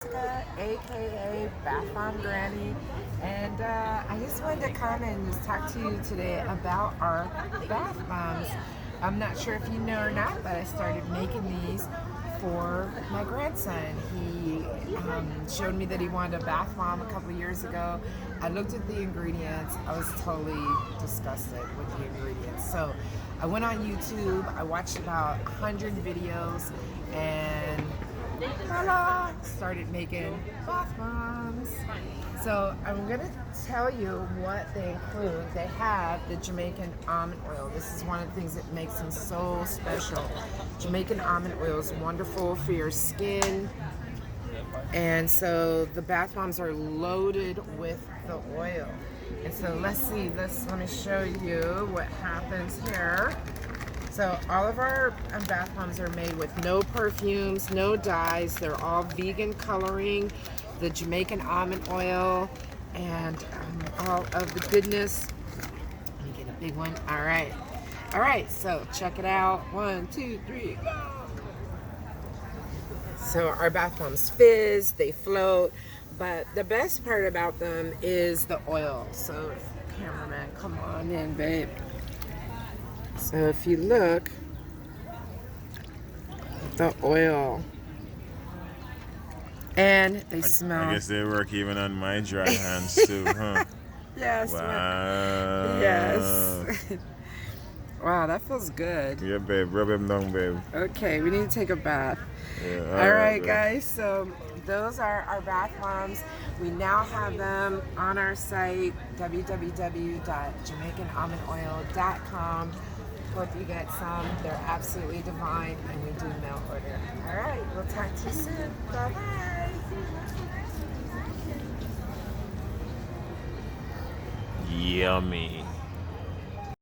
aka Bath Bomb Granny, and I just wanted to come and just talk to you today about our bath bombs. I'm not sure if you know or not, but I started making these for my grandson. He showed me that he wanted a bath bomb a couple years ago. I looked at the ingredients. I was totally disgusted with the ingredients. So I went on YouTube. I watched about 100 videos and voila, started making bath bombs. So I'm gonna tell you what they include. They have the Jamaican almond oil. This is one of the things that makes them so special. Jamaican almond oil is wonderful for your skin. And so the bath bombs are loaded with the oil. And so let me show you what happens here. So all of our bath bombs are made with no perfumes, no dyes. They're all vegan coloring, the Jamaican almond oil, and all of the goodness. Let me get a big one. All right, so check it out. 1, 2, 3, go. So our bath bombs fizz, they float, but the best part about them is the oil. So cameraman, come on in, babe. So if you look, the oil, and they smell. I guess they work even on my dry hands too, huh? Yes. Wow. Yes. Wow, that feels good. Yeah, babe. Rub him down, babe. Okay, we need to take a bath. Yeah, all right, guys. So those are our bath bombs. We now have them on our site, www.jamaicanalmondoil.com. Hope you get some. They're absolutely divine, and we do mail order. All right, we'll talk to you soon. Bye-bye. Yummy.